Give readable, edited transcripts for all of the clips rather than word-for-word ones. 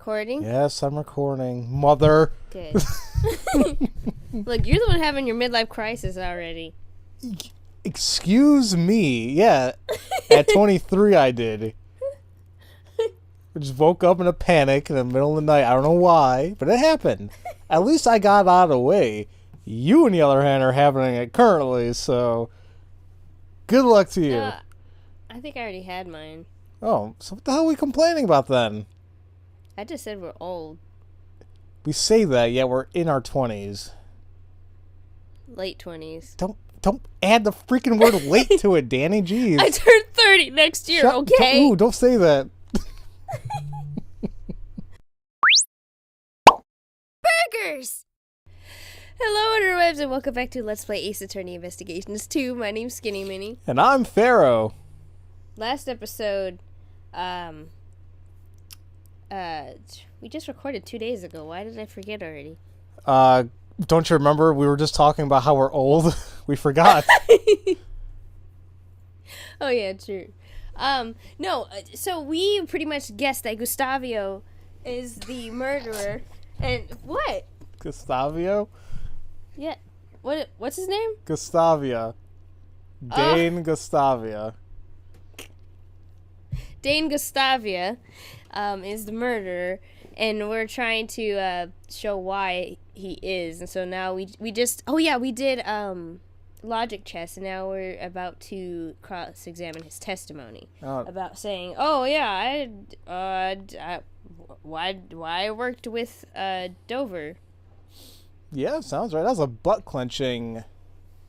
recording? Yes, I'm recording. Mother. Good. Look, you're the one having your midlife crisis already. Excuse me. Yeah, at 23 I did. I just woke up in a panic in the middle of the night. I don't know why, but it happened. At least I got out of the way. You, on the other hand, are having it currently, so good luck to you. I think I already had mine. Oh, so what the hell are we complaining about then? I just said we're old. We say that, yet we're in our 20s. Late 20s. Don't add the freaking word late to it, Danny. Jeez. I turn 30 next year, okay? Don't say that. Burgers! Hello, interwebs, and welcome back to Let's Play Ace Attorney Investigations 2. My name's SkiniMini. And I'm Pharaoh. Last episode, we just recorded 2 days ago. Why did I forget already? Don't you remember? We were just talking about how we're old. We forgot. Oh, yeah, true. No, so we pretty much guessed that Gustavia is the murderer. And what? Gustavio? Yeah. What's his name? Gustavia. Dane Gustavia. Dane Gustavia is the murderer, and we're trying to show why he is. And so now we did logic chess, and now we're about to cross-examine his testimony about saying, why I worked with Dover. Yeah, sounds right. That was a butt-clenching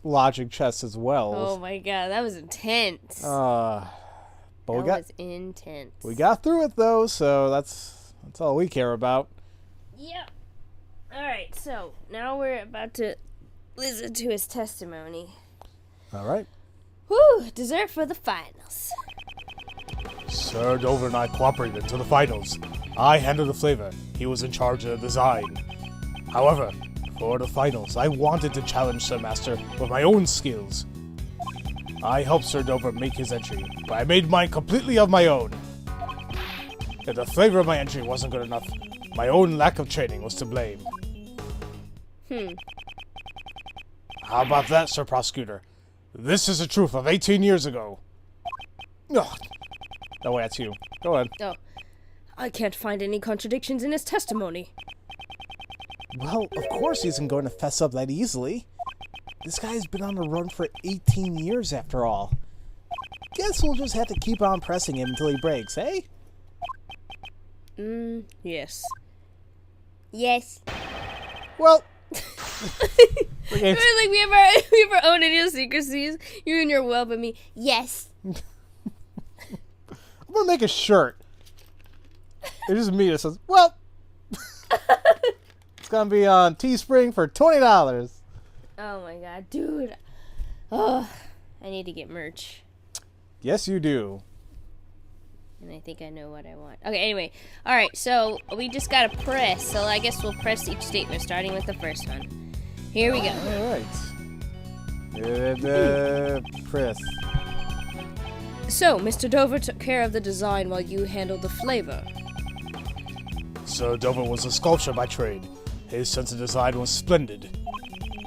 logic chess as well. Oh my god, that was intense. But that was intense. We got through it though, so that's all we care about. Yep. Alright, so now we're about to listen to his testimony. Alright. Whew, dessert for the finals. Sir Dover and I cooperated until the finals. I handled the flavor. He was in charge of the design. However, for the finals, I wanted to challenge Sir Master with my own skills. I helped Sir Dover make his entry, but I made mine completely of my own. If the flavor of my entry wasn't good enough, my own lack of training was to blame. How about that, Sir Prosecutor? This is the truth of 18 years ago. No, wait, that's you. Go ahead. Oh, I can't find any contradictions in his testimony. Well, of course he isn't going to fess up that easily. This guy's been on the run for 18 years after all. Guess we'll just have to keep on pressing him until he breaks, eh? Yes. Yes. Well... Like we have our own idiosyncrasies. You and your well, but me, yes. I'm gonna make a shirt. It's just me that says, well... It's gonna be on Teespring for $20. Oh my god, dude. Oh, I need to get merch. Yes, you do. And I think I know what I want. Okay, anyway. Alright, so we just gotta press. So I guess we'll press each statement, starting with the first one. Here we go. Alright. Press. So, Mr. Dover took care of the design while you handled the flavor. Sir Dover was a sculptor by trade. His sense of design was splendid.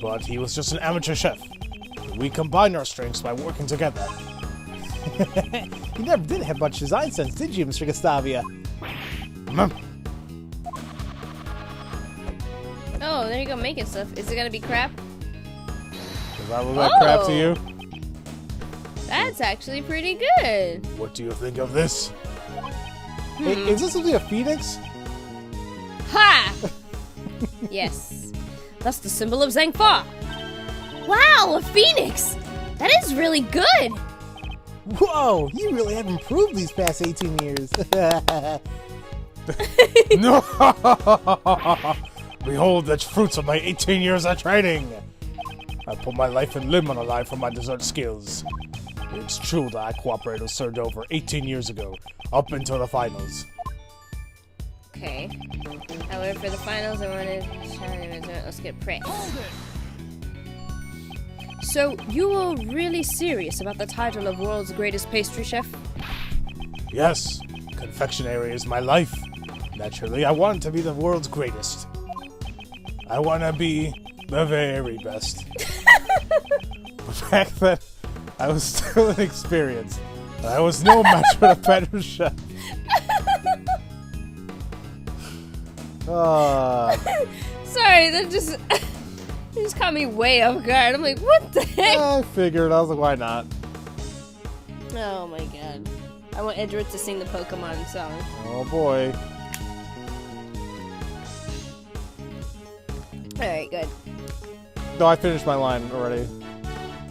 But he was just an amateur chef. We combined our strengths by working together. You never did have much design sense, did you, Mr. Gustavia? Oh, there you go, making stuff. Is it gonna be crap? Does that look like crap to you? That's actually pretty good. What do you think of this? Hey, is this really a phoenix? Ha! Yes. That's the symbol of Zangfa. Wow, a phoenix! That is really good! Whoa, you really have improved these past 18 years. No! Behold the fruits of my 18 years of training. I put my life and limb on the line for my dessert skills. It's true that I cooperated with Sir Dover 18 years ago, up until the finals. Okay. However, for the finals, I wanted to challenge. Let's get press. So, you were really serious about the title of world's greatest pastry chef? Yes, confectionery is my life. Naturally, I want to be the world's greatest. I want to be the very best. But back then, I was still inexperienced. I was no match for the better chef. Sorry, that just it just caught me way off guard. I'm like, what the heck? I figured. I was like, why not? Oh my god. I want Edward to sing the Pokemon song. Oh boy. Alright, good. No, I finished my line already.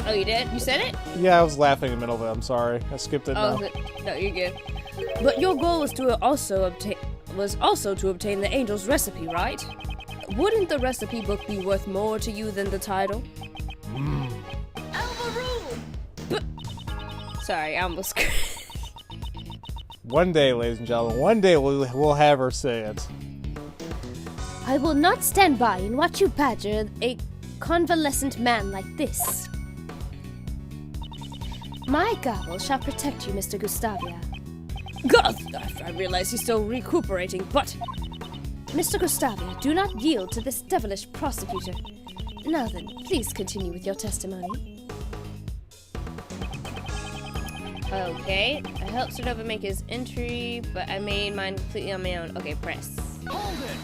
Oh, you did? You said it? Yeah, I was laughing in the middle of it. I'm sorry. I skipped it now. No, you're good. But your goal was to also obtain the angel's recipe, right? Wouldn't the recipe book be worth more to you than the title? Sorry, I almost. One day, ladies and gentlemen, one day we'll have her say it. I will not stand by and watch you badger a convalescent man like this. My gobble shall protect you, Mr. Gustavia. God, I realize he's still recuperating, but... Mr. Gustavia, do not yield to this devilish prosecutor. Now then, please continue with your testimony. Okay, I helped Sordova make his entry, but I made mine completely on my own. Okay, press. Hold it.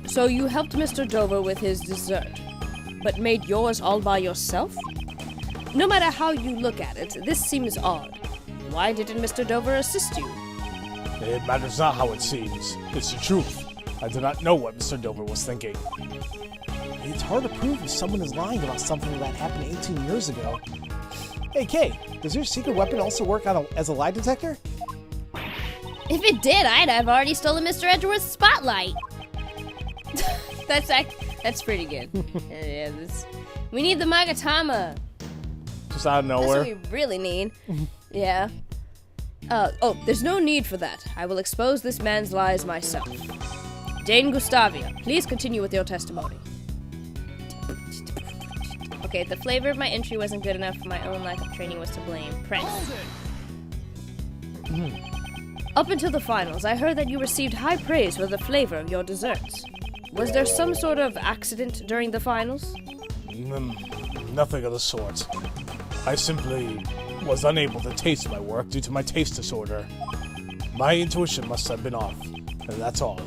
So you helped Mr. Dover with his dessert, but made yours all by yourself? No matter how you look at it, this seems odd. Why didn't Mr. Dover assist you? It matters not how it seems. It's the truth. I do not know what Mr. Dover was thinking. It's hard to prove if someone is lying about something that happened 18 years ago. Hey, Kay, does your secret weapon also work as a lie detector? If it did, I'd have already stolen Mr. Edgeworth's spotlight. That's pretty good. Yeah, we need the Magatama. Just out of nowhere. That's what we really need. Yeah. Oh, there's no need for that. I will expose this man's lies myself. Dane Gustavia, please continue with your testimony. Okay, the flavor of my entry wasn't good enough. My own lack of training was to blame. Press. Up until the finals, I heard that you received high praise for the flavor of your desserts. Was there some sort of accident during the finals? Nothing of the sort. I simply was unable to taste my work due to my taste disorder. My intuition must have been off, and that's all.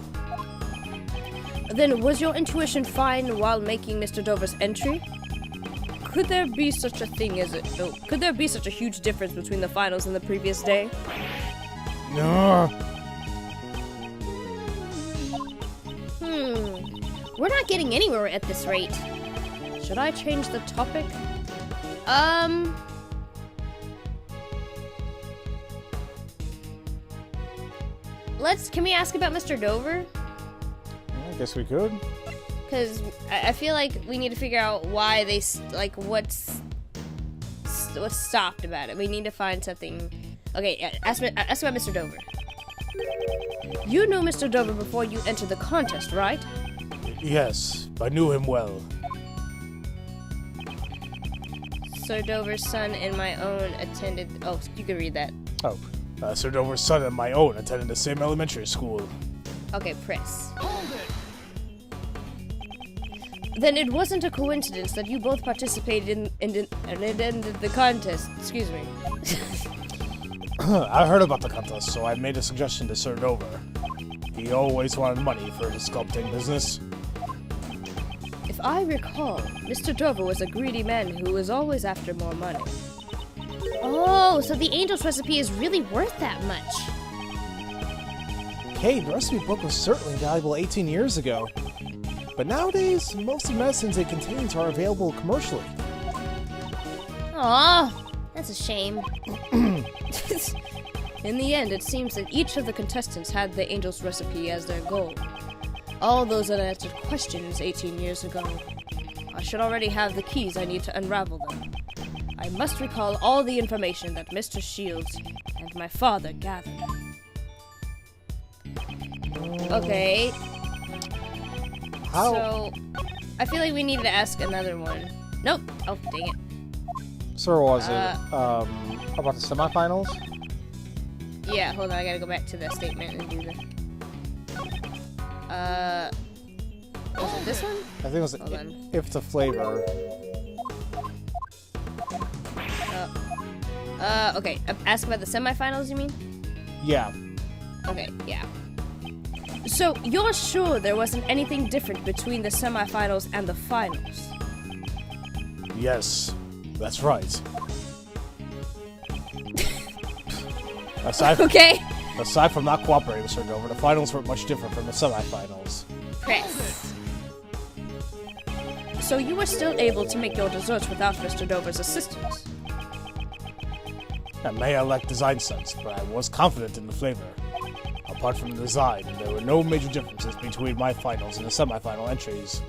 Then was your intuition fine while making Mr. Dover's entry? Could there be such a thing as it? Oh, could there be such a huge difference between the finals and the previous day? No. We're not getting anywhere at this rate. Should I change the topic? Can we ask about Mr. Dover? I guess we could. Because I feel like we need to figure out why they, what's stopped about it. We need to find something. Okay, ask about Mr. Dover. You knew Mr. Dover before you entered the contest, right? Yes, I knew him well. Sir Dover's son and my own attended... Oh, you can read that. Oh, Sir Dover's son and my own attended the same elementary school. Okay, press. Hold it. Then it wasn't a coincidence that you both participated in the contest. Excuse me. I heard about the contest, so I made a suggestion to Sir Dover. He always wanted money for his sculpting business. If I recall, Mr. Dover was a greedy man who was always after more money. Oh, so the angel's recipe is really worth that much. Okay, the recipe book was certainly valuable 18 years ago. But nowadays, most of the medicines it contains are available commercially. Aw, that's a shame. In the end, it seems that each of the contestants had the angel's recipe as their goal. All those unanswered questions 18 years ago. I should already have the keys I need to unravel them. I must recall all the information that Mr. Shields and my father gathered. Okay. How? So, I feel like we need to ask another one. Nope. Oh, dang it. So was it about the semifinals? Yeah, hold on, I gotta go back to the statement and do the... Was it this one? I think it was if the flavor. Okay. Ask about the semifinals, you mean? Yeah. Okay, yeah. So, you're sure there wasn't anything different between the semifinals and the finals? Yes, that's right. Okay. Aside from not cooperating with Sir Dover, the finals weren't much different from the semifinals. Press. So you were still able to make your desserts without Mr. Dover's assistance? I may have lacked design sense, but I was confident in the flavor. Apart from the design, there were no major differences between my finals and the semifinal entries.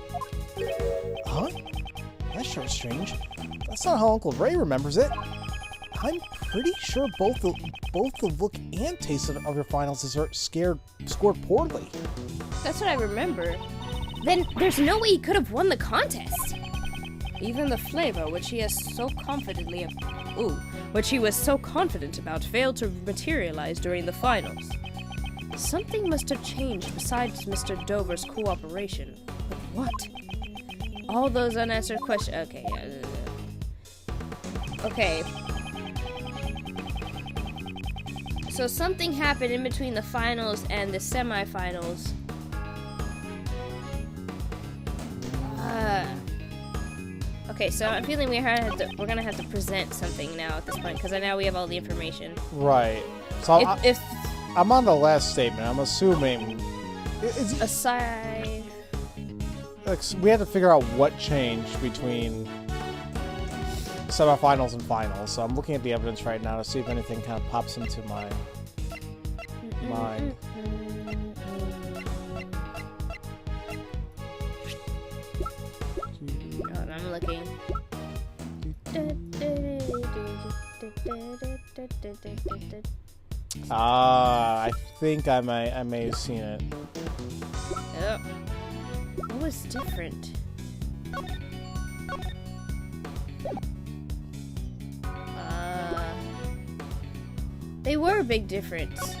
Huh? That's sure strange. That's not how Uncle Ray remembers it. I'm pretty sure both the look and taste of your finals dessert scored poorly. That's what I remember. Then there's no way he could have won the contest. Even the flavor, which he was so confident about, failed to materialize during the finals. Something must have changed besides Mr. Dover's cooperation. But what? All those unanswered questions. Okay, yeah. Okay. So something happened in between the finals and the semifinals. Okay, so I'm feeling we're gonna have to present something now at this point because now we have all the information. Right. So if I'm on the last statement. I'm assuming aside, like, we had to figure out what changed between semifinals and finals. So I'm looking at the evidence right now to see if anything kind of pops into my mind. I'm looking. I think I may have seen it. Oh. What was different? They were a big difference.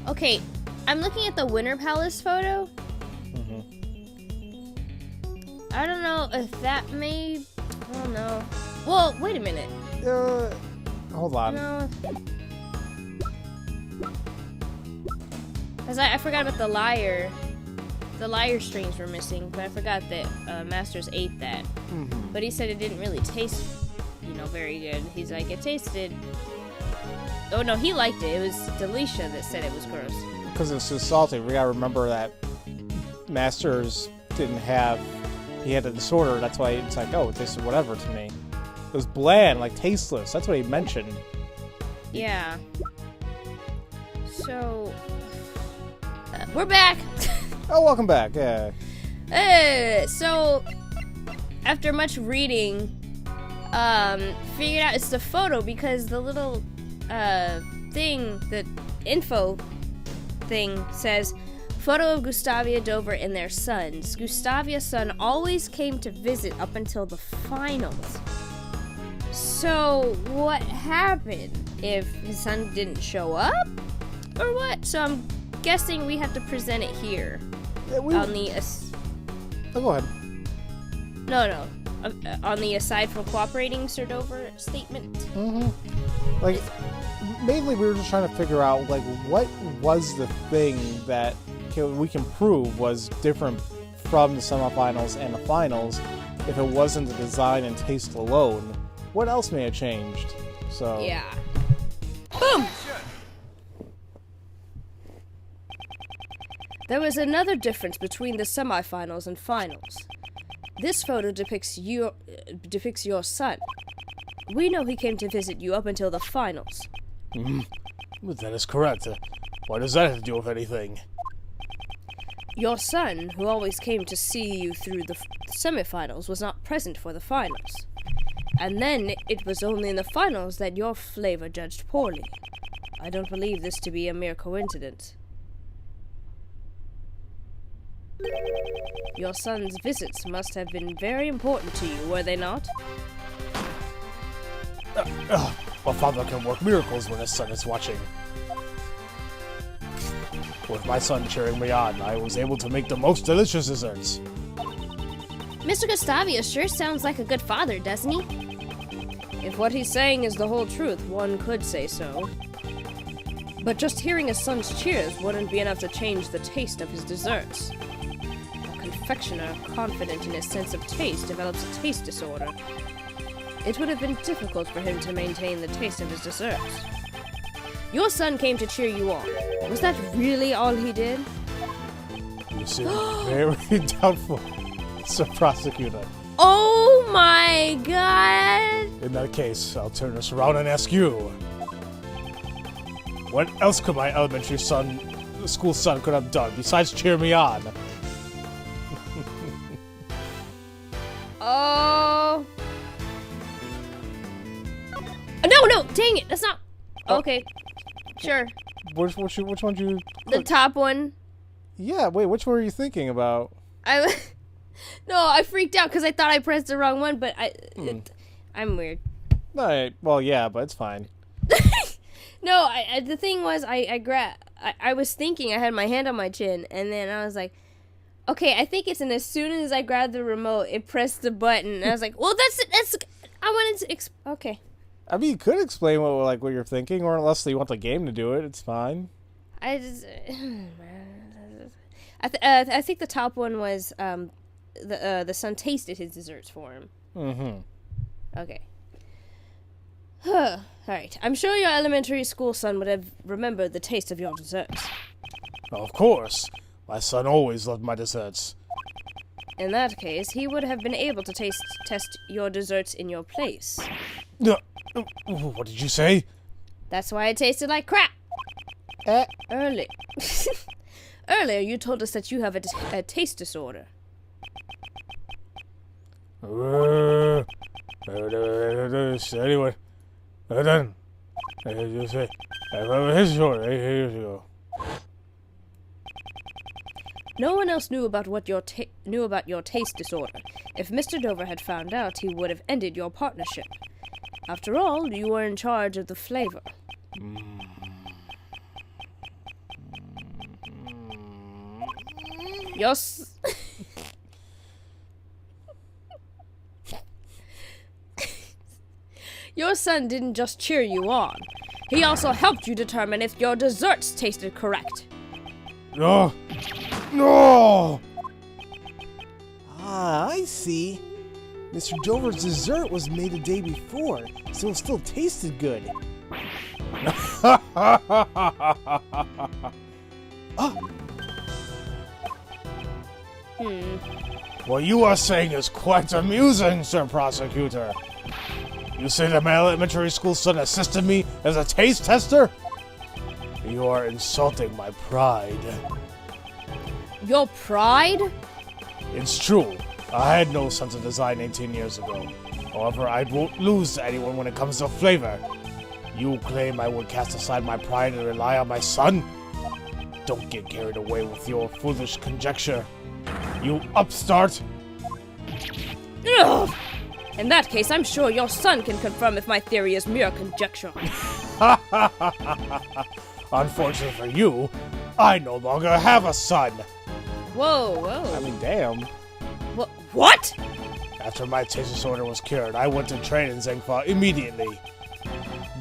Okay, I'm looking at the Winter Palace photo. I don't know if that may... I don't know. Well, wait a minute. Hold on. No. Because I forgot about the lyre. The lyre strings were missing, but I forgot that Masters ate that. But he said it didn't really taste, very good. He's like, it tasted... Oh, no, he liked it. It was Delisha that said it was gross. Because it was too salty. We gotta remember that Masters didn't have... He had a disorder, that's why it's like, oh, it tasted whatever to me. It was bland, like tasteless. That's what he mentioned. Yeah. So... we're back! Oh, welcome back, yeah. So... After much reading, figured out it's the photo because the little, thing, the info thing says... Photo of Gustavia, Dover, and their sons. Gustavia's son always came to visit up until the finals. So, what happened? If his son didn't show up? Or what? So, I'm guessing we have to present it here. Yeah, on the... Oh, go ahead. No. On the aside from cooperating Sir Dover statement. Like, mainly we were just trying to figure out, like, what was the thing that we can prove was different from the semifinals and the finals. If it wasn't the design and taste alone, what else may have changed? So yeah. Boom! There was another difference between the semifinals and finals. This photo depicts your son. We know he came to visit you up until the finals. That is correct. What does that have to do with anything? Your son, who always came to see you through the semifinals, was not present for the finals. And then it was only in the finals that your flavor judged poorly. I don't believe this to be a mere coincidence. Your son's visits must have been very important to you, were they not? A father can work miracles when his son is watching. With my son cheering me on, I was able to make the most delicious desserts. Mr. Gustavia sure sounds like a good father, doesn't he? If what he's saying is the whole truth, one could say so. But just hearing his son's cheers wouldn't be enough to change the taste of his desserts. A confectioner confident in his sense of taste develops a taste disorder. It would have been difficult for him to maintain the taste of his desserts. Your son came to cheer you on. Was that really all he did? You seem very doubtful, Sir Prosecutor. Oh my god! In that case, I'll turn this around and ask you. What else could my elementary school son could have done besides cheer me on? Oh. No, dang it, that's not... Okay, sure. Which one do you... The top one. Yeah, wait, which one are you thinking about? No, I freaked out because I thought I pressed the wrong one, but I'm weird. Alright, well, yeah, but it's fine. No, the thing was, I was thinking, I had my hand on my chin, and then I was like, okay, I think it's, and as soon as I grabbed the remote, it pressed the button, and I was like, well, that's, I wanted to, okay. I mean, you could explain what you're thinking, or unless you want the game to do it, it's fine. I think the top one was, the son tasted his desserts for him. Mm-hmm. Okay. Alright, I'm sure your elementary school son would have remembered the taste of your desserts. Of course. My son always loved my desserts. In that case, he would have been able to test your desserts in your place. What did you say? That's why it tasted like crap. Earlier you told us that you have a taste disorder. Anyway, then you say I have a disorder 8 years ago. No one else knew about your taste disorder. If Mr. Dover had found out, he would have ended your partnership. After all, you were in charge of the flavor. Your son didn't just cheer you on. He also helped you determine if your desserts tasted correct. No! Ah, I see. Mr. Dover's dessert was made the day before, so it still tasted good. What you are saying is quite amusing, Sir Prosecutor. You say that my elementary school son assisted me as a taste tester? You are insulting my pride. Your pride? It's true. I had no sense of design 18 years ago. However, I won't lose to anyone when it comes to flavor. You claim I would cast aside my pride and rely on my son? Don't get carried away with your foolish conjecture. You upstart! Ugh. In that case, I'm sure your son can confirm if my theory is mere conjecture. Unfortunately for you, I no longer have a son. Whoa. I mean, damn. What? After my taste disorder was cured, I went to train in Zengfa immediately.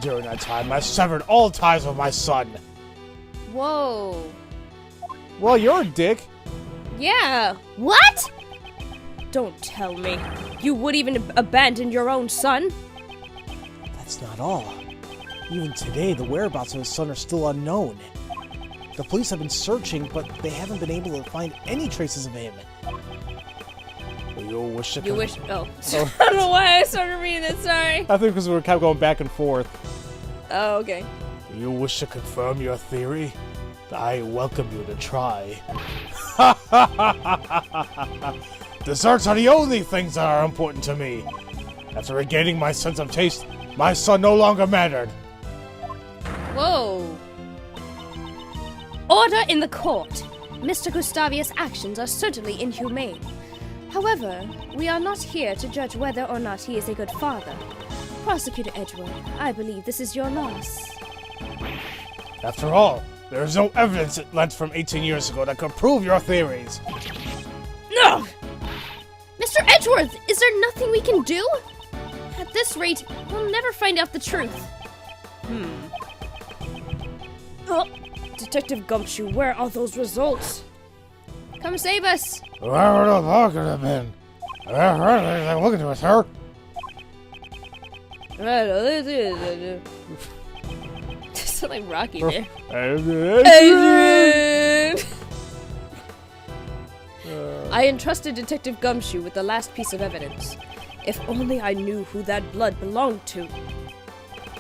During that time, I severed all ties with my son. Whoa. Well, you're a dick. Yeah. What? Don't tell me. You would even abandon your own son? That's not all. Even today, the whereabouts of his son are still unknown. The police have been searching, but they haven't been able to find any traces of him. Oh. I don't know why I started reading it, sorry. I think because we kept going back and forth. Oh, okay. You wish to confirm your theory? I welcome you to try. Desserts are the only things that are important to me. After regaining my sense of taste, my son no longer mattered. Whoa. Order in the court. Mr. Gustavia's actions are certainly inhumane. However, we are not here to judge whether or not he is a good father. Prosecutor Edgeworth, I believe this is your loss. After all, there is no evidence lent from 18 years ago that could prove your theories. No! Mr. Edgeworth, is there nothing we can do? At this rate, we'll never find out the truth. Oh, Detective Gumshoe, where are those results? Come save us! Where would the ball could have been? I heard anything looking to it, sir. Just like Rocky there. I entrusted Detective Gumshoe with the last piece of evidence. If only I knew who that blood belonged to.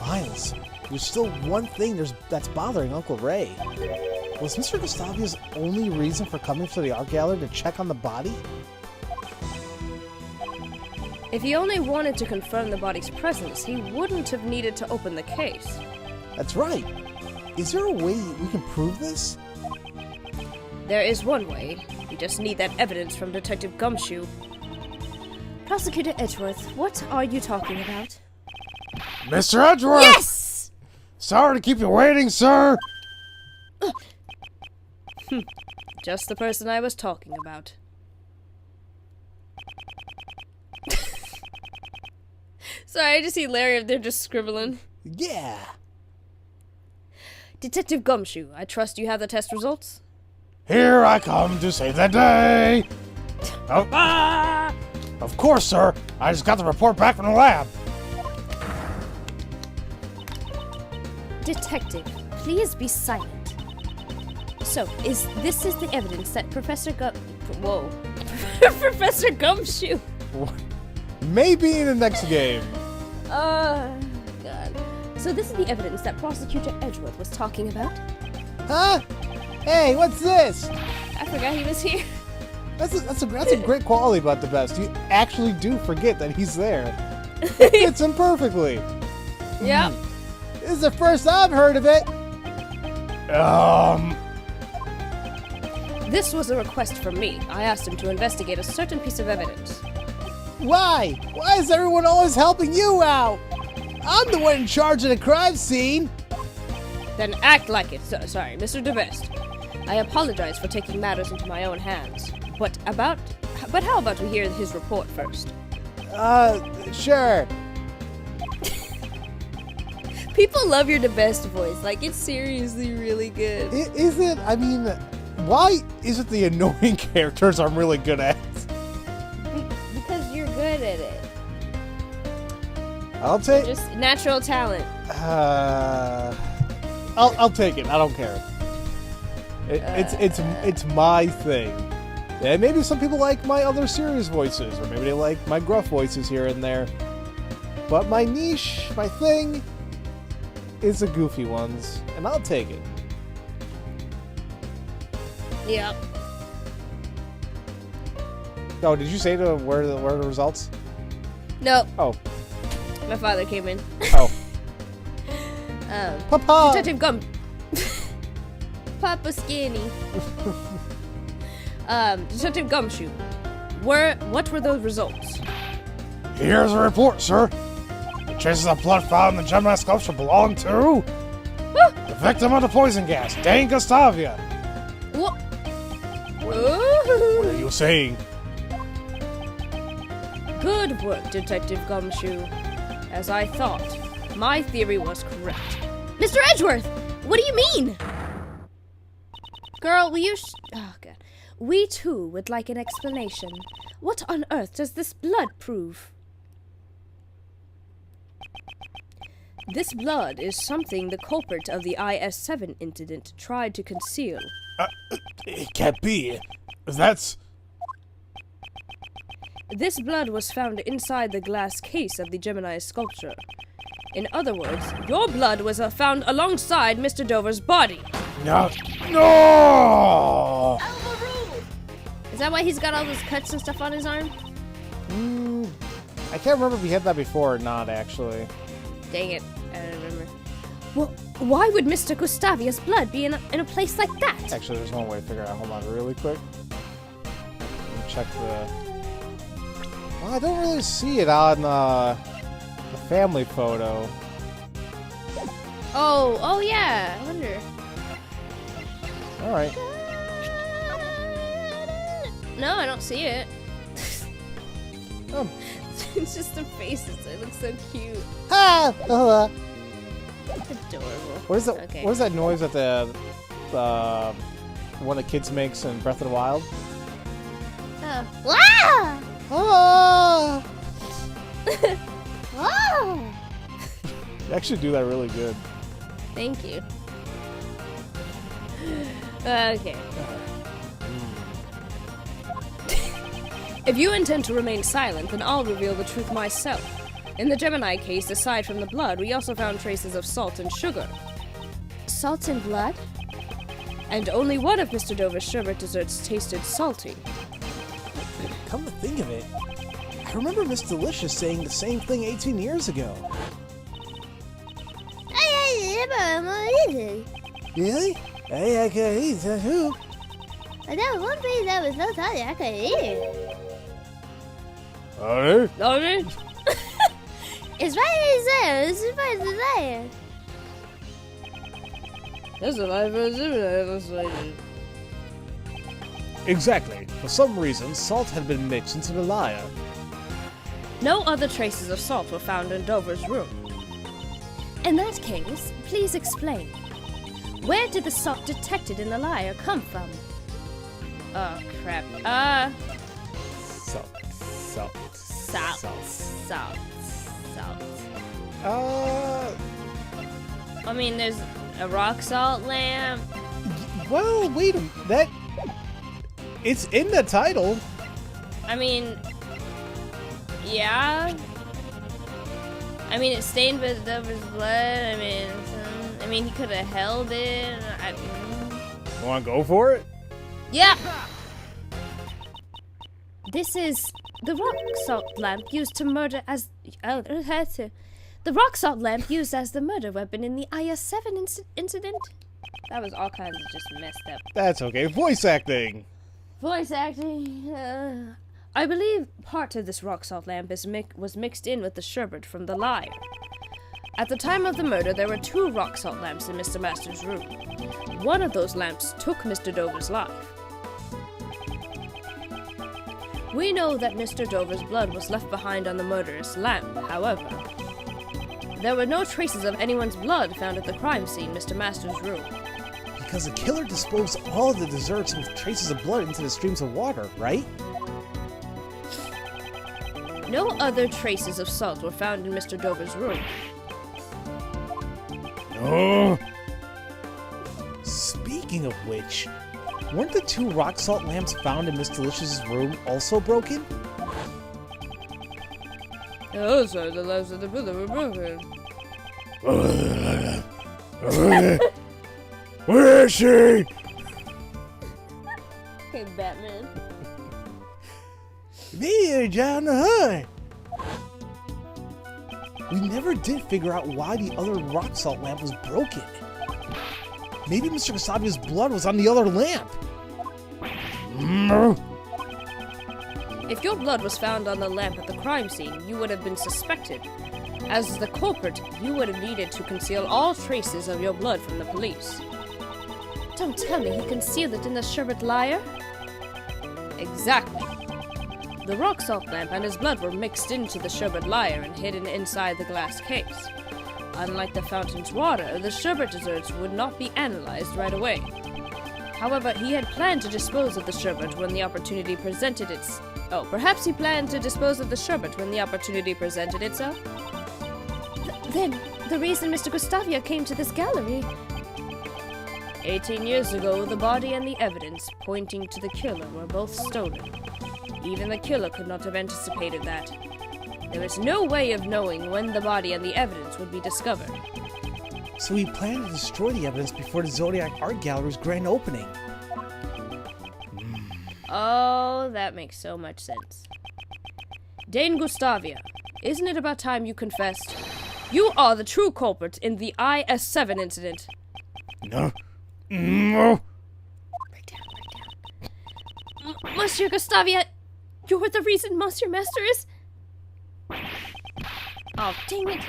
Miles, there's still one thing that's bothering Uncle Ray. Was Mr. Gustavia's only reason for coming to the art gallery to check on the body? If he only wanted to confirm the body's presence, he wouldn't have needed to open the case. That's right. Is there a way we can prove this? There is one way. We just need that evidence from Detective Gumshoe. Prosecutor Edgeworth, what are you talking about? Mr. Edgeworth! Yes! Sorry to keep you waiting, sir. Just the person I was talking about. Sorry, I just see Larry up there just scribbling. Yeah. Detective Gumshoe, I trust you have the test results? Here I come to save the day. Oh, of course, sir. I just got the report back from the lab. Detective, please be silent. So, this is the evidence that Professor Gumshoe. Maybe in the next game. God. So this is the evidence that Prosecutor Edgeworth was talking about? Huh? Hey, what's this? I forgot he was here. That's a great quality about the best. You actually do forget that he's there. It fits him perfectly. Yep. This is the first I've heard of it. This was a request from me. I asked him to investigate a certain piece of evidence. Why? Why is everyone always helping you out? I'm the one in charge of the crime scene. Then act like it. Sorry, Mr. DeBest. I apologize for taking matters into my own hands. But how about we hear his report first? Sure. People love your DeBest voice. Like, it's seriously really good. Is it? I mean, why is it the annoying characters I'm really good at? Because you're good at it. I'll take. Just natural talent. I'll take it. I don't care. It's my thing. And maybe some people like my other serious voices, or maybe they like my gruff voices here and there. But my niche, my thing, is the goofy ones, and I'll take it. Yep. Oh, did you say where are the results? No. Oh. My father came in. Oh. Papa! Detective Gum. Papa Skinny. Detective Gumshoe. What were those results? Here's a report, sir. The traces of blood found in the Gemini sculpture belong to the victim of the poison gas, Dane Gustavia. What? What are you saying? Good work, Detective Gumshoe. As I thought, my theory was correct. Mr. Edgeworth, what do you mean? Girl, will you oh, God. We too would like an explanation. What on earth does this blood prove? This blood is something the culprit of the IS-7 incident tried to conceal. It can't be. That's... This blood was found inside the glass case of the Gemini sculpture. In other words, your blood was found alongside Mr. Dover's body. No. No! Is that why he's got all those cuts and stuff on his arm? I can't remember if we had that before or not, actually. Dang it, I don't remember. Well, why would Mr. Gustavia's blood be in a place like that? Actually, there's one way to figure it out. Hold on really quick. Let me check the... Well, I don't really see it on, The family photo. Oh yeah. I wonder. All right. No, I don't see it. Oh. It's just the faces. It looks so cute. Ah! Adorable. What is that? Okay. What is that noise that the one of the kids makes in Breath of the Wild? Oh. Wow! Ah! Wow! You actually do that really good. Thank you. Okay. If you intend to remain silent, then I'll reveal the truth myself. In the Gemini case, aside from the blood, we also found traces of salt and sugar. Salt and blood? And only one of Mr. Dover's sherbet desserts tasted salty. Come to think of it, I remember Miss Delicious saying the same thing 18 years ago. Really? Hey, I could eat that too. I know one piece that was so tiny I could eat it. Alright. Okay. It's right there. It's right there. That's what I was. Exactly. For some reason, salt had been mixed into the lyre. No other traces of salt were found in Dover's room. In that case, please explain. Where did the salt detected in the lyre come from? Oh, crap. Salt. Salt. I mean, there's a rock salt lamp. Well, wait a minute. It's in the title. I mean, yeah. I mean, it's stained with Dover's blood. I mean, he could have held it. Want to go for it? Yeah. This is the rock salt lamp used to murder as the rock salt lamp used as the murder weapon in the IS-7 incident. That was all kinds of just messed up. That's okay. Voice acting. Voice acting. I believe part of this rock salt lamp was mixed in with the sherbet from the lyre. At the time of the murder, there were 2 rock salt lamps in Mr. Master's room. One of those lamps took Mr. Dover's life. We know that Mr. Dover's blood was left behind on the murderous lamp, however. There were no traces of anyone's blood found at the crime scene, Mr. Master's room. Because the killer disposed all the desserts with traces of blood into the streams of water, right? No other traces of salt were found in Mr. Dover's room. Oh. Speaking of which, weren't the 2 rock salt lamps found in Miss Delicious's room also broken? Oh, so the lamps of the building were broken. Where is she? Okay, Batman. Me, John the Hood. We never did figure out why the other rock salt lamp was broken. Maybe Mr. Gustavia's blood was on the other lamp. If your blood was found on the lamp at the crime scene, you would have been suspected. As the culprit, you would have needed to conceal all traces of your blood from the police. Don't tell me he concealed it in the sherbet lyre? Exactly. The rock salt lamp and his blood were mixed into the sherbet lyre and hidden inside the glass case. Unlike the fountain's water, the sherbet desserts would not be analyzed right away. However, he had planned to dispose of the sherbet when the opportunity presented itself. Oh, perhaps he planned to dispose of the sherbet when the opportunity presented itself? Then, the reason Mr. Gustavia came to this gallery... 18 years ago, the body and the evidence pointing to the killer were both stolen. Even the killer could not have anticipated that. There is no way of knowing when the body and the evidence would be discovered. So he planned to destroy the evidence before the Zodiac Art Gallery's grand opening. Oh, that makes so much sense. Dane Gustavia, isn't it about time you confessed? You are the true culprit in the IS-7 incident. No. Break down. Monsieur Gustavia, you're the reason Monsieur Master is... Oh, dang it.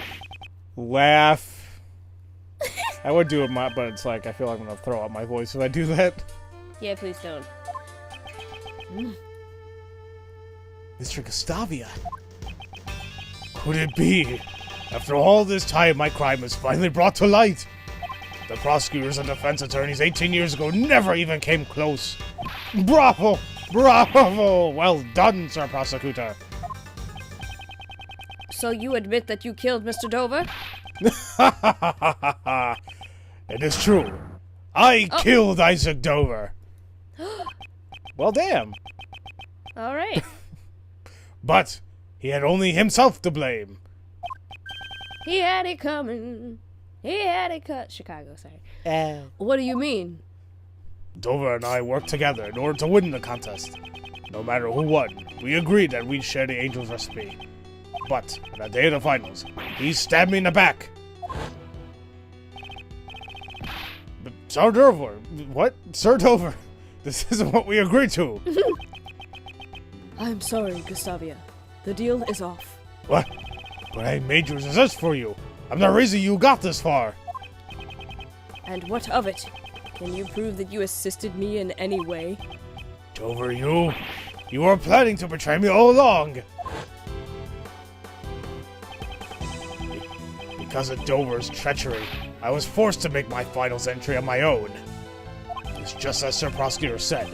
Laugh. I would do it, but it's like, I feel like I'm gonna throw out my voice if I do that. Yeah, please don't. Mr. Gustavia. Could it be? After all this time, my crime was finally brought to light. The prosecutors and defense attorneys 18 years ago never even came close. Bravo! Bravo! Well done, Sir Prosecutor. So you admit that you killed Mr. Dover? It is true. I killed Isaac Dover. Well, damn. All right. But he had only himself to blame. He had it coming. He had it cut. Chicago, sorry. What do you mean? Dover and I worked together in order to win the contest. No matter who won, we agreed that we'd share the Angel's recipe. But, on the day of the finals, he stabbed me in the back. But Sir Dover, what? Sir Dover, this isn't what we agreed to. I'm sorry, Gustavia. The deal is off. What? But I made you resist for you. I'm the reason you got this far. And what of it? Can you prove that you assisted me in any way? Dover, you were planning to betray me all along. Because of Dover's treachery, I was forced to make my finals entry on my own. It's just as Sir Prosecutor said.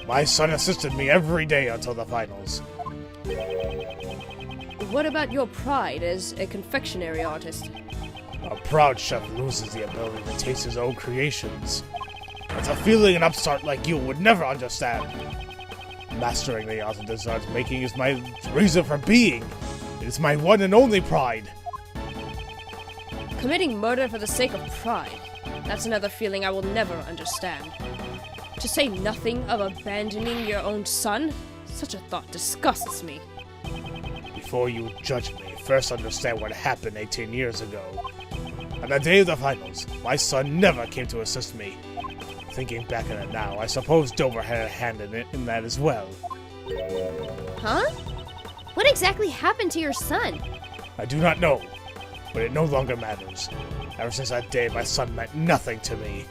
My son assisted me every day until the finals. What about your pride as a confectionery artist? A proud chef loses the ability to taste his own creations. It's a feeling an upstart like you would never understand. Mastering the art of dessert making is my reason for being. It is my one and only pride. Committing murder for the sake of pride. That's another feeling I will never understand. To say nothing of abandoning your own son? Such a thought disgusts me. Before you judge me, first understand what happened 18 years ago. On the day of the finals, my son never came to assist me. Thinking back on it now, I suppose Dover had a hand in that as well. Huh? What exactly happened to your son? I do not know, but it no longer matters. Ever since that day, my son meant nothing to me.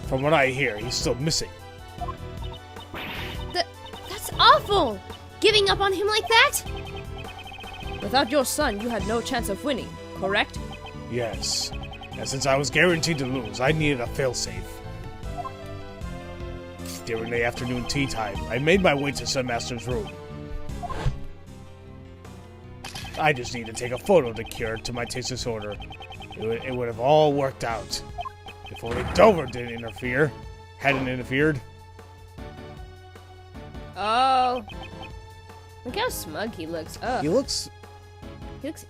From what I hear, he's still missing. That's awful! Giving up on him like that? Without your son, you had no chance of winning, correct? Yes. And since I was guaranteed to lose, I needed a failsafe. During the afternoon tea time, I made my way to Sir Master's room. I just need to take a photo to cure to my taste disorder. It would have all worked out. If only Dover hadn't interfered. Oh. Look how smug he looks. Ugh. He looks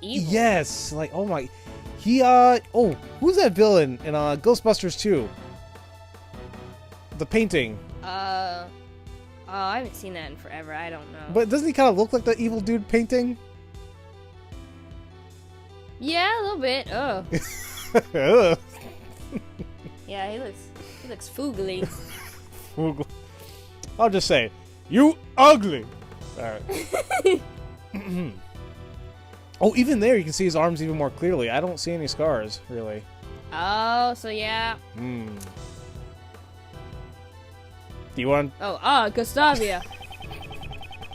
evil. Yes, like, oh my. Who's that villain in Ghostbusters 2? The painting. I haven't seen that in forever. I don't know. But doesn't he kind of look like the evil dude painting? Yeah, a little bit. Oh. Ugh. Yeah, he looks foogly. I'll just say, you ugly. Alright. Oh, even there you can see his arms even more clearly. I don't see any scars, really. Oh, so yeah. Do you want... Gustavia.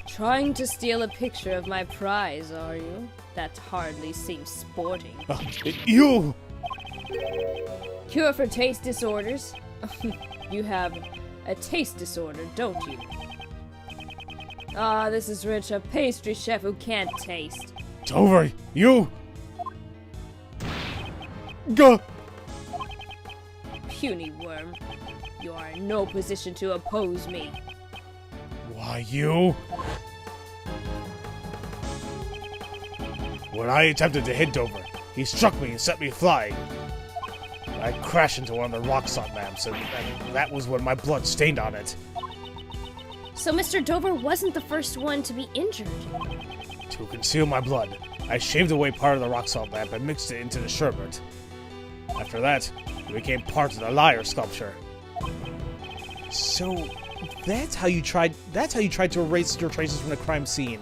Trying to steal a picture of my prize, are you? That hardly seems sporting. You! Cure for taste disorders? You have a taste disorder, don't you? This is Rich, a pastry chef who can't taste. Dover, you! Go! Puny worm. You are in no position to oppose me. Why, you? When I attempted to hit Dover, he struck me and set me flying. I crashed into one of the rock salt lamps, and that was when my blood stained on it. So Mr. Dover wasn't the first one to be injured. To conceal my blood, I shaved away part of the rock salt lamp and mixed it into the sherbet. After that, it became part of the liar sculpture. So, that's how you tried to erase your traces from the crime scene.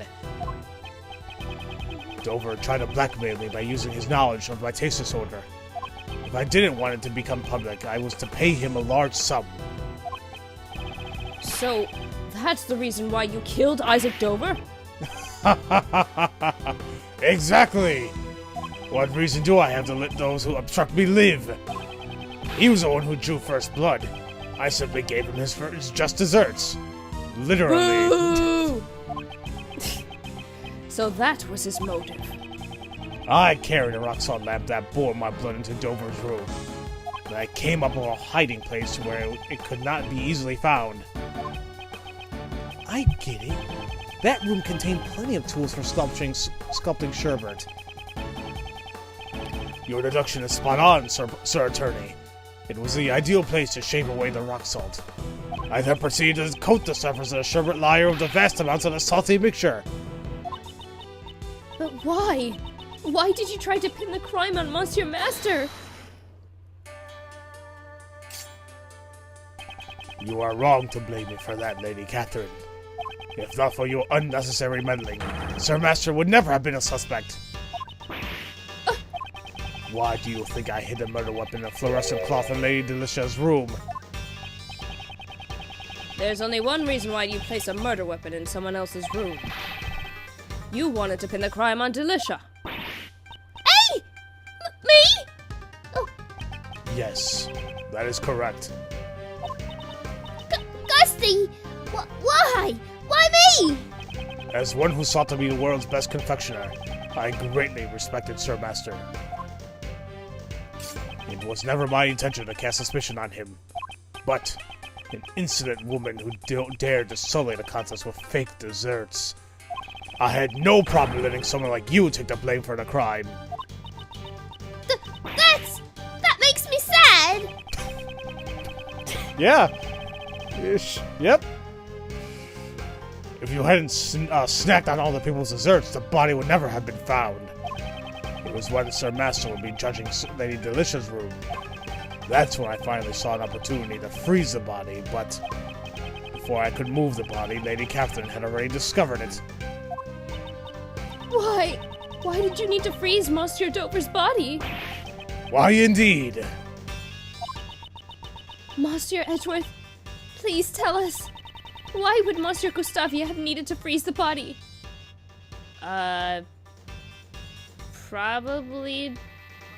Dover tried to blackmail me by using his knowledge of my taste disorder. If I didn't want it to become public, I was to pay him a large sum. So, that's the reason why you killed Isaac Dover? Exactly! What reason do I have to let those who obstruct me live? He was the one who drew first blood. I simply gave him his just desserts. Literally. Boo! So that was his motive. I carried a rock-salt lamp that bore my blood into Dover's room. And I came up with a hiding place where it could not be easily found. I get it. That room contained plenty of tools for sculpting sherbet. Your deduction is spot on, Sir Attorney. It was the ideal place to shave away the rock salt. I then proceeded to coat the surface of the sherbet layer with the vast amounts of the salty mixture. But why? Why did you try to pin the crime on Monsieur Master? You are wrong to blame me for that, Lady Catherine. If not for your unnecessary meddling, Sir Master would never have been a suspect. Why do you think I hid a murder weapon in a fluorescent cloth in Lady Delicia's room? There's only one reason why you place a murder weapon in someone else's room. You wanted to pin the crime on Delicia. Hey! Me? Oh, Yes, that is correct. Gusty! Why? Why me? As one who sought to be the world's best confectioner, I greatly respected Sir Master. It was never my intention to cast suspicion on him, but an insolent woman who dared to sully the contest with fake desserts. I had no problem letting someone like you take the blame for the crime. That makes me sad. Yeah. Ish. Yep. If you hadn't snacked on all the people's desserts, the body would never have been found. It was when Sir Master would be judging Lady Delicia's room. That's when I finally saw an opportunity to freeze the body, but before I could move the body, Lady Catherine had already discovered it. Why? Why did you need to freeze Monsieur Dover's body? Why, indeed? Monsieur Edgeworth, please tell us. Why would Monsieur Gustavia have needed to freeze the body? Probably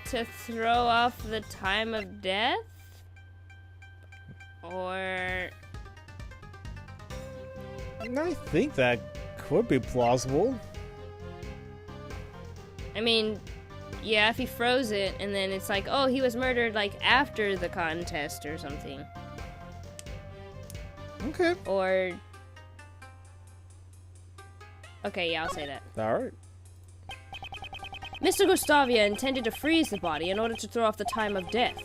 to throw off the time of death? Or... I think that could be plausible. I mean, yeah, if he froze it and then it's like, oh, he was murdered like after the contest or something. Okay. Or... Okay, yeah, I'll say that. Alright. Mr. Gustavia intended to freeze the body in order to throw off the time of death.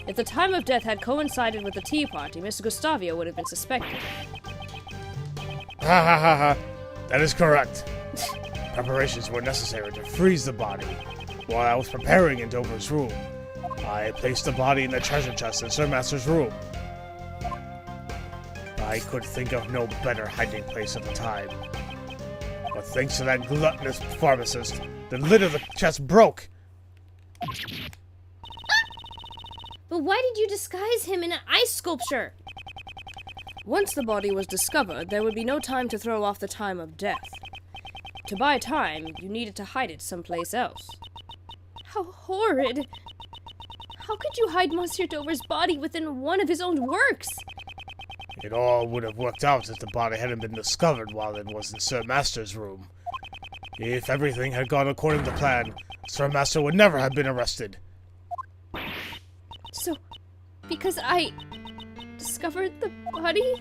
If the time of death had coincided with the tea party, Mr. Gustavia would have been suspected. Ha ha ha ha. That is correct. Preparations were necessary to freeze the body. While I was preparing in Dover's room, I placed the body in the treasure chest in Sir Master's room. I could think of no better hiding place at the time. But thanks to that gluttonous pharmacist, the lid of the chest broke. But why did you disguise him in an ice sculpture? Once the body was discovered, there would be no time to throw off the time of death. To buy time, you needed to hide it someplace else. How horrid! How could you hide Monsieur Dover's body within one of his own works? It all would have worked out if the body hadn't been discovered while it was in Sir Master's room. If everything had gone according to plan, Sir Master would never have been arrested. So, because I discovered the body?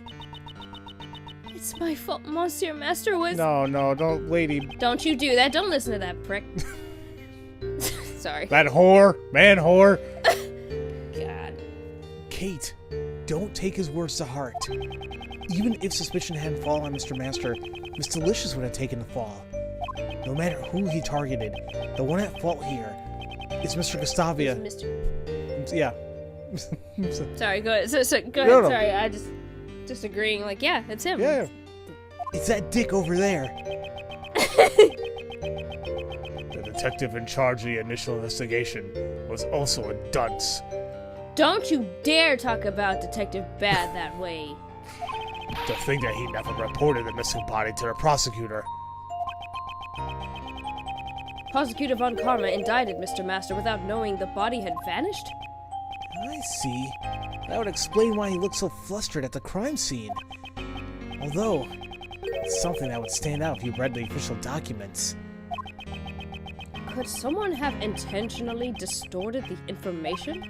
It's my fault Monsieur Master was... No, don't, lady. Don't you do that. Don't listen to that prick. Sorry. That whore! Man whore! God. Kate, don't take his words to heart. Even if suspicion hadn't fallen on Mr. Master, Miss Delicious would have taken the fall. No matter who he targeted, the one at fault here is Mr. Gustavia. Yeah. Sorry, go ahead. So, go ahead. No. Sorry, I just agreeing. Like, yeah, it's him. Yeah. It's that dick over there. detective in charge of the initial investigation, was also a dunce. Don't you dare talk about Detective Bad that way. To think that he never reported the missing body to the prosecutor. Prosecutor Von Karma indicted Mr. Master without knowing the body had vanished? I see. That would explain why he looked so flustered at the crime scene. Although, it's something that would stand out if you read the official documents. Could someone have intentionally distorted the information?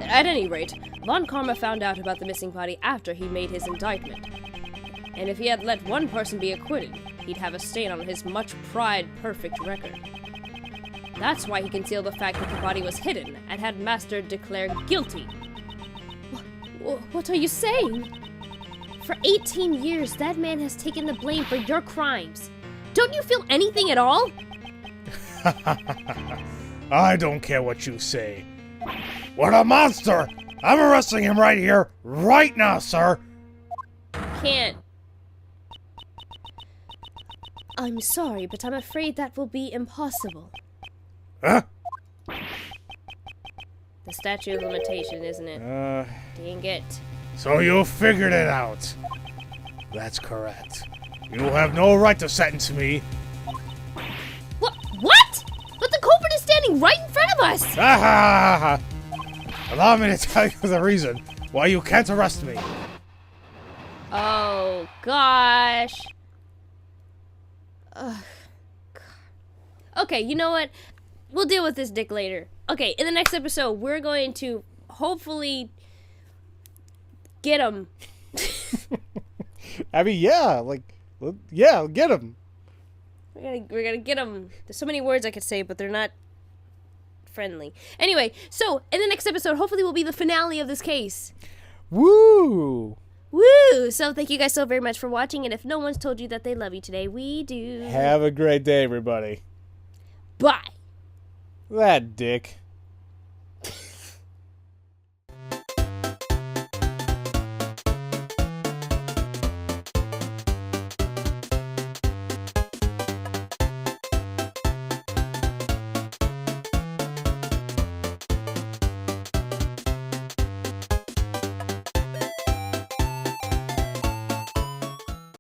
At any rate, Von Karma found out about the missing body after he made his indictment. And if he had let one person be acquitted, he'd have a stain on his much-prized perfect record. That's why he concealed the fact that the body was hidden and had Master declared guilty. What are you saying? For 18 years, that man has taken the blame for your crimes. Don't you feel anything at all? I don't care what you say. What a monster! I'm arresting him right here, right now, sir! Can't. I'm sorry, but I'm afraid that will be impossible. Huh? The statute of limitation, isn't it? Dang it. So you figured it out. That's correct. You have no right to sentence me. What? But the culprit is standing right in front of us! Ha ha ha! Allow me to tell you the reason why you can't arrest me. Oh, gosh. Ugh. Okay, you know what? We'll deal with this dick later. Okay, in the next episode, we're going to hopefully get him. I mean, yeah, get him. We're gonna get him. There's so many words I could say, but they're not friendly. Anyway, so in the next episode, hopefully will be the finale of this case. Woo! Woo! So thank you guys so very much for watching, and if no one's told you that they love you today, we do. Have a great day, everybody. Bye! That dick.